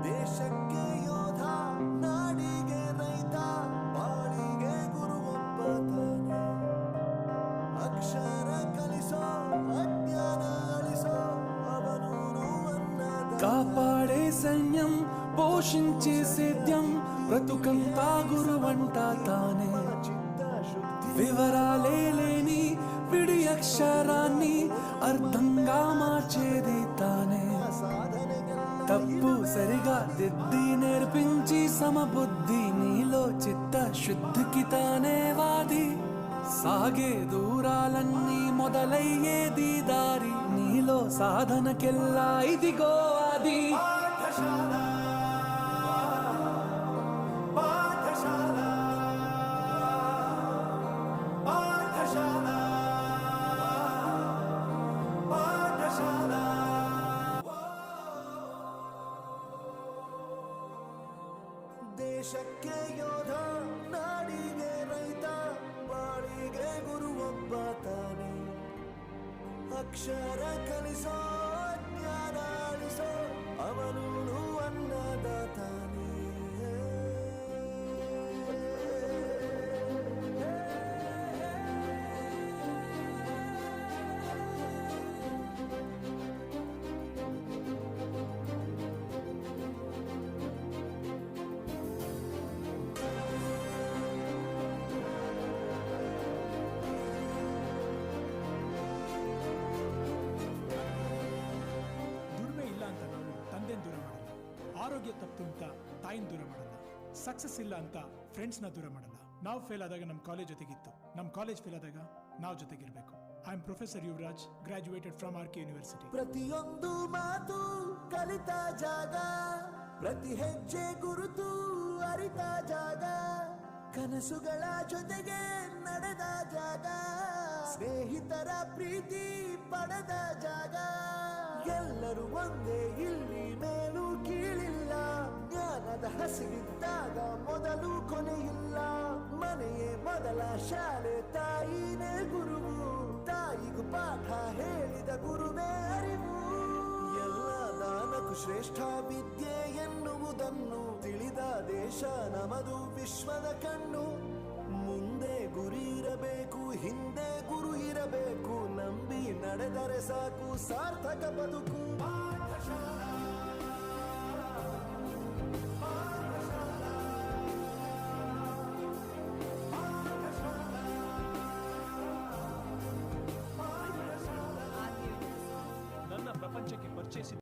ದೇಶಕ್ಕೆ ಯೋಧ, ನಾಡಿಗೆ ರೈತ, ಬಾಳಿಗೆ ಗುರುವೊಬ್ಬ ತಾನೆ. ಅಕ್ಷರ ಕಲಿಸೋ, ಅಜ್ಞಾನ ಅಳಿಸೋ, ಅವನೂನು ಅನ್ನದ. కాపాడే సైన్యం పోషించే సేద్యం బ్రతుకంతా గురువంట తానే. వివరాలే లేని విడి అక్షరాన్ని అర్థంగా మార్చేది తానే. తప్పు సరిగా దిద్ది నేర్పించి సమబుద్ధి నీలో చిత్త శుద్ధికి తానే వాది. సాగే దూరాలన్నీ మొదలయ్యేది దారి, నీలో సాధనకెల్లా ఇదిగో అది. ದೇಶಕ್ಕೆ ಯೋಧ, ನಾಡಿಗೆ ರೈತ, ಬಾಳಿಗೆ ಗುರುವೊಬ್ಬ ತಾನೆ. ಅಕ್ಷರ ಕಲಿಸೋ, ಜ್ಞಾನ ಅಳಿಸೋ, ಅವನೂನು ಅನ್ನದ ತಾನೆ. ದೂರ ಮಾಡಲ್ಲ, ಆರೋಗ್ಯ ತಪ್ಪು ಅಂತ ತಾಯಿನ ದೂರ ಮಾಡಲ್ಲ, ಸಕ್ಸಸ್ ಇಲ್ಲ ಅಂತ ಫ್ರೆಂಡ್ಸ್ನ ದೂರ ಮಾಡಲ್ಲ. ನಾವು ಫೇಲ್ ಆದಾಗ ನಮ್ಮ ಕಾಲೇಜ್ ಜೊತೆಗಿತ್ತು, ನಮ್ಮ ಕಾಲೇಜ್ ಫೇಲ್ ಆದಾಗ ನಾವು ಜೊತೆಗಿರ್ಬೇಕು. I am professor Yuvaraj, graduated from R K university. ಪ್ರತಿಯೊಂದು ಮಾತು ಕಲಿತ ಜಾಗ, ಪ್ರತಿ ಹೆಜ್ಜೆ ಗುರುತು ಅರಿತ ಜಾಗ, ಕನಸುಗಳ ಜೊತೆಗೆ ನಡೆದ ಜಾಗ, ಸ್ನೇಹಿತರ ಪ್ರೀತಿ ಪಡೆದ ಜಾಗ. ಎಲ್ಲರೂ ಒಂದೇ, ಇಲ್ಲಿ ಮೇಲೂ ಕೀಳಿಲ್ಲ, ಜ್ಞಾನದ ಹಸಿವಿದ್ದಾಗ ಮೊದಲು ಕೊನೆಯಿಲ್ಲ. ಮನೆಯೇ ಮೊದಲ ಶಾಲೆ, ತಾಯಿನೇ ಗುರುವು, ತಾಯಿಗೂ ಪಾಠ ಹೇಳಿದ ಗುರುವೇ ಅರಿವು. ಎಲ್ಲ ದಾನಕ್ಕೂ ಶ್ರೇಷ್ಠ ವಿದ್ಯೆ ಎನ್ನುವುದನ್ನು ತಿಳಿದ ದೇಶ ನಮದು, ವಿಶ್ವದ ಕಣ್ಣು. ಮುಂದೆ ಗುರಿ ಇರಬೇಕು, ಹಿಂದೆ ಗುರು ಇರಬೇಕು, ನಂಬಿ ನಡೆದರೆ ಸಾಕು ಸಾರ್ಥಕ ಬದುಕು.